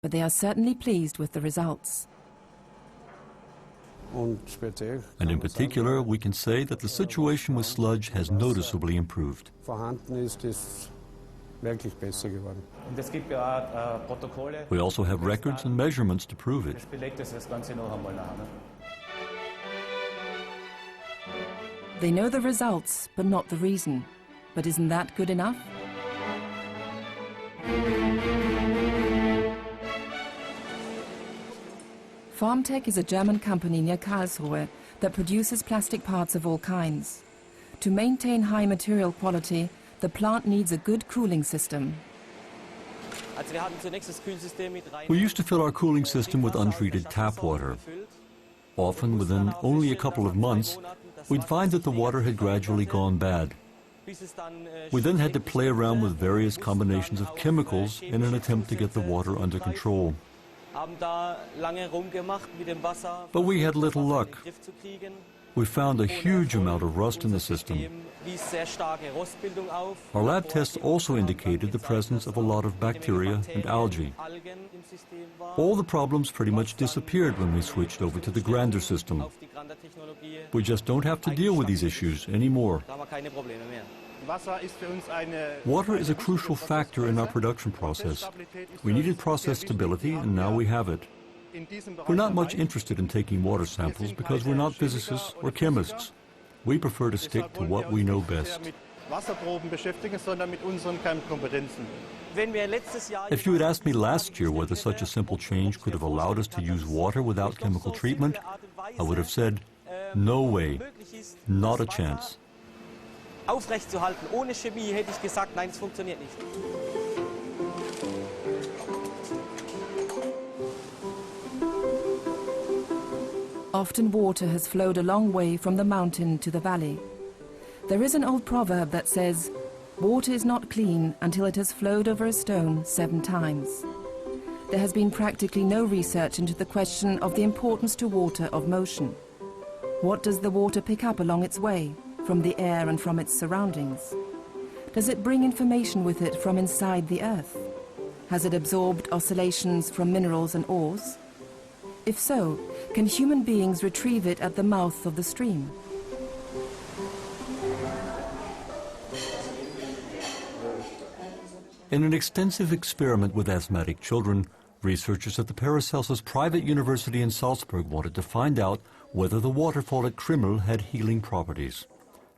but they are certainly pleased with the results. And in particular, we can say that the situation with sludge has noticeably improved. We also have records and measurements to prove it. They know the results, but not the reason. But isn't that good enough? Farmtech is a German company near Karlsruhe that produces plastic parts of all kinds. To maintain high material quality, the plant needs a good cooling system. We used to fill our cooling system with untreated tap water. Often, within only a couple of months, we'd find that the water had gradually gone bad. We then had to play around with various combinations of chemicals in an attempt to get the water under control. But we had little luck. We found a huge amount of rust in the system. Our lab tests also indicated the presence of a lot of bacteria and algae. All the problems pretty much disappeared when we switched over to the grander system. We just don't have to deal with these issues anymore. Water is a crucial factor in our production process. We needed process stability, and now we have it. We're not much interested in taking water samples because we're not physicists or chemists. We prefer to stick to what we know best. If you had asked me last year whether such a simple change could have allowed us to use water without chemical treatment, I would have said, no way, not a chance. Aufrechtzuerhalten. Ohne Chemie hätte ich gesagt, nein, es funktioniert nicht. Often water has flowed a long way from the mountain to the valley. There is an old proverb that says, water is not clean until it has flowed over a stone 7 times. There has been practically no research into the question of the importance to water of motion. What does the water pick up along its way, from the air and from its surroundings? Does it bring information with it from inside the earth? Has it absorbed oscillations from minerals and ores? If so, can human beings retrieve it at the mouth of the stream? In an extensive experiment with asthmatic children, researchers at the Paracelsus Private University in Salzburg wanted to find out whether the waterfall at Krimml had healing properties.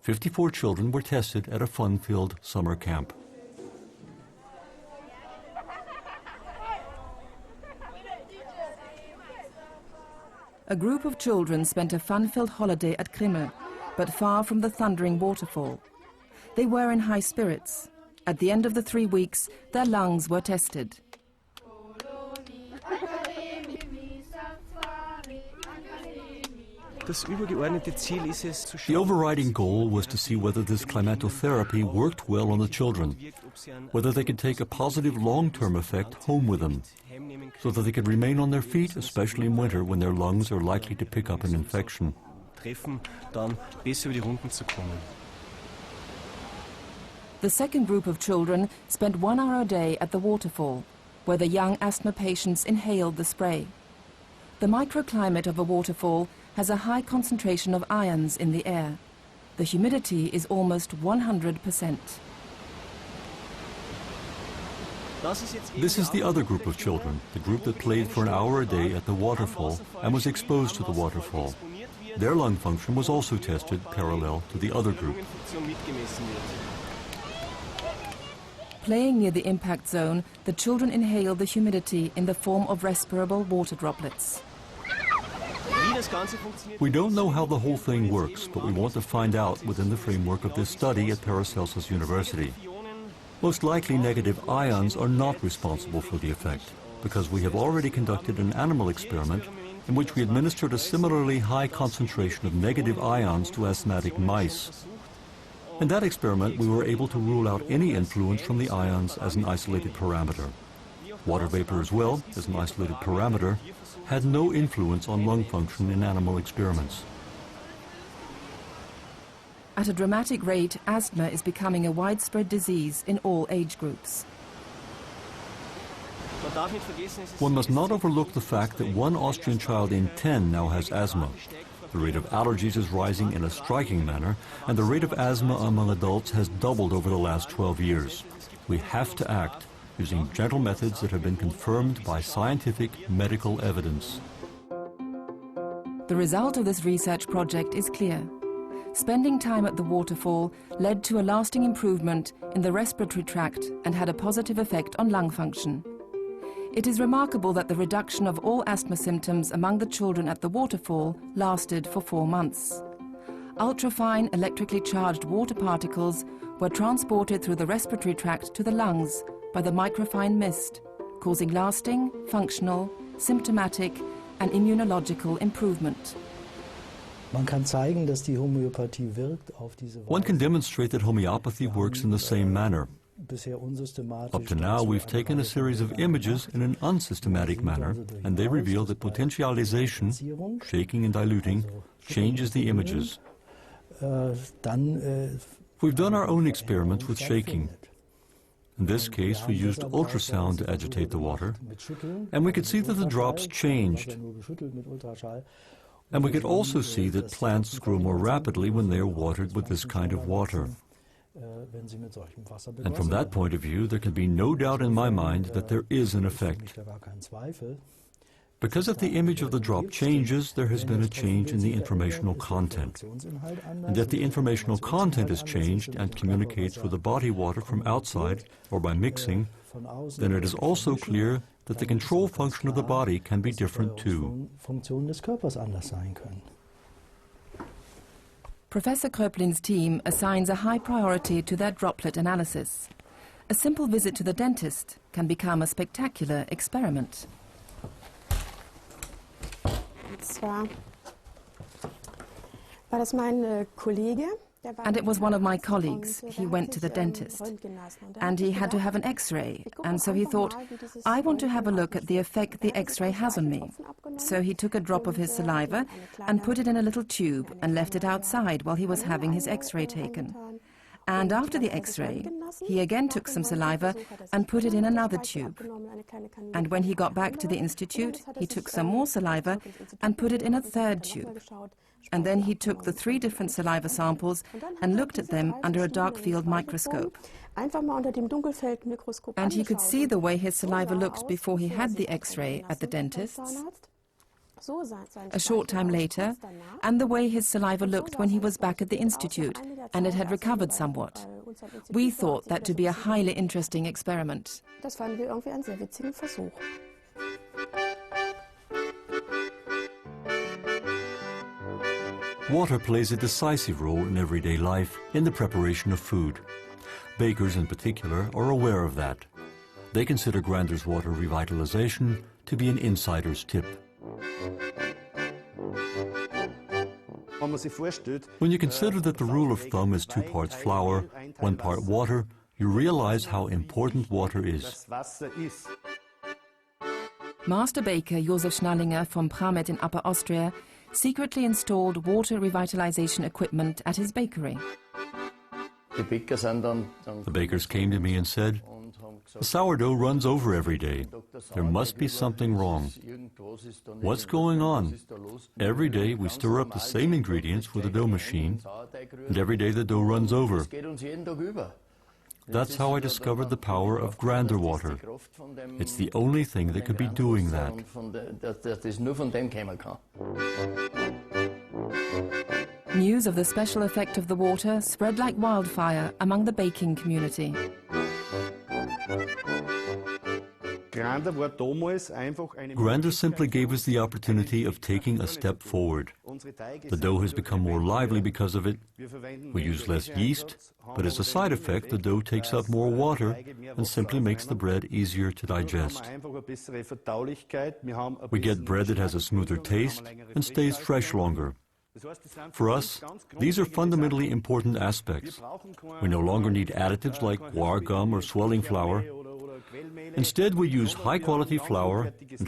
54 children were tested at a fun-filled summer camp. A group of children spent a fun-filled holiday at Krimml, but far from the thundering waterfall. They were in high spirits. At the end of the 3 weeks, their lungs were tested. The overriding goal was to see whether this climatotherapy worked well on the children, whether they could take a positive long-term effect home with them, so that they could remain on their feet, especially in winter when their lungs are likely to pick up an infection. The second group of children spent 1 hour a day at the waterfall, where the young asthma patients inhaled the spray. The microclimate of a waterfall has a high concentration of ions in the air. The humidity is almost 100%. This is the other group of children, the group that played for an hour a day at the waterfall and was exposed to the waterfall. Their lung function was also tested parallel to the other group. Playing near the impact zone, the children inhaled the humidity in the form of respirable water droplets. We don't know how the whole thing works, but we want to find out within the framework of this study at Paracelsus University. Most likely negative ions are not responsible for the effect, because we have already conducted an animal experiment in which we administered a similarly high concentration of negative ions to asthmatic mice. In that experiment, we were able to rule out any influence from the ions as an isolated parameter. Water vapor as well, as an isolated parameter, had no influence on lung function in animal experiments. At a dramatic rate, asthma is becoming a widespread disease in all age groups. One must not overlook the fact that one Austrian child in 10 now has asthma. The rate of allergies is rising in a striking manner, and the rate of asthma among adults has doubled over the last 12 years. We have to act using gentle methods that have been confirmed by scientific medical evidence. The result of this research project is clear. Spending time at the waterfall led to a lasting improvement in the respiratory tract and had a positive effect on lung function. It is remarkable that the reduction of all asthma symptoms among the children at the waterfall lasted for 4 months. Ultrafine electrically charged water particles were transported through the respiratory tract to the lungs by the microfine mist, causing lasting, functional, symptomatic and immunological improvement. One can demonstrate that homeopathy works in the same manner. Up to now, we've taken a series of images in an unsystematic manner, and they reveal that potentialization, shaking and diluting, changes the images. We've done our own experiments with shaking. In this case, we used ultrasound to agitate the water, and we could see that the drops changed. And we could also see that plants grow more rapidly when they are watered with this kind of water. And from that point of view, there can be no doubt in my mind that there is an effect. Because if the image of the drop changes, there has been a change in the informational content. And if the informational content is changed and communicates with the body water from outside or by mixing, then it is also clear that the control function of the body can be different too. Professor Kröplin's team assigns a high priority to their droplet analysis. A simple visit to the dentist can become a spectacular experiment. And it was one of my colleagues. He went to the dentist and he had to have an X-ray, and so he thought, I want to have a look at the effect the X-ray has on me. So he took a drop of his saliva and put it in a little tube and left it outside while he was having his X-ray taken. And after the X-ray, he again took some saliva and put it in another tube. And when he got back to the institute, he took some more saliva and put it in a third tube. And then he took the 3 different saliva samples and looked at them under a dark field microscope. And he could see the way his saliva looked before he had the X-ray at the dentist's, a short time later, and the way his saliva looked when he was back at the institute, and it had recovered somewhat. We thought that to be a highly interesting experiment. Water plays a decisive role in everyday life in the preparation of food. Bakers in particular are aware of that. They consider Grander's water revitalization to be an insider's tip. When you consider that the rule of thumb is 2 parts flour, 1 part water, you realize how important water is. Master baker Josef Schnallinger from Pramet in Upper Austria secretly installed water revitalization equipment at his bakery. The bakers came to me and said, the sourdough runs over every day. There must be something wrong. What's going on? Every day we stir up the same ingredients with a dough machine, and every day the dough runs over. That's how I discovered the power of Grander water. It's the only thing that could be doing that. News of the special effect of the water spread like wildfire among the baking community. Grander simply gave us the opportunity of taking a step forward. The dough has become more lively because of it. We use less yeast, but as a side effect, the dough takes up more water and simply makes the bread easier to digest. We get bread that has a smoother taste and stays fresh longer. For us, these are fundamentally important aspects. We no longer need additives like guar gum or swelling flour. Instead, we use high-quality flour and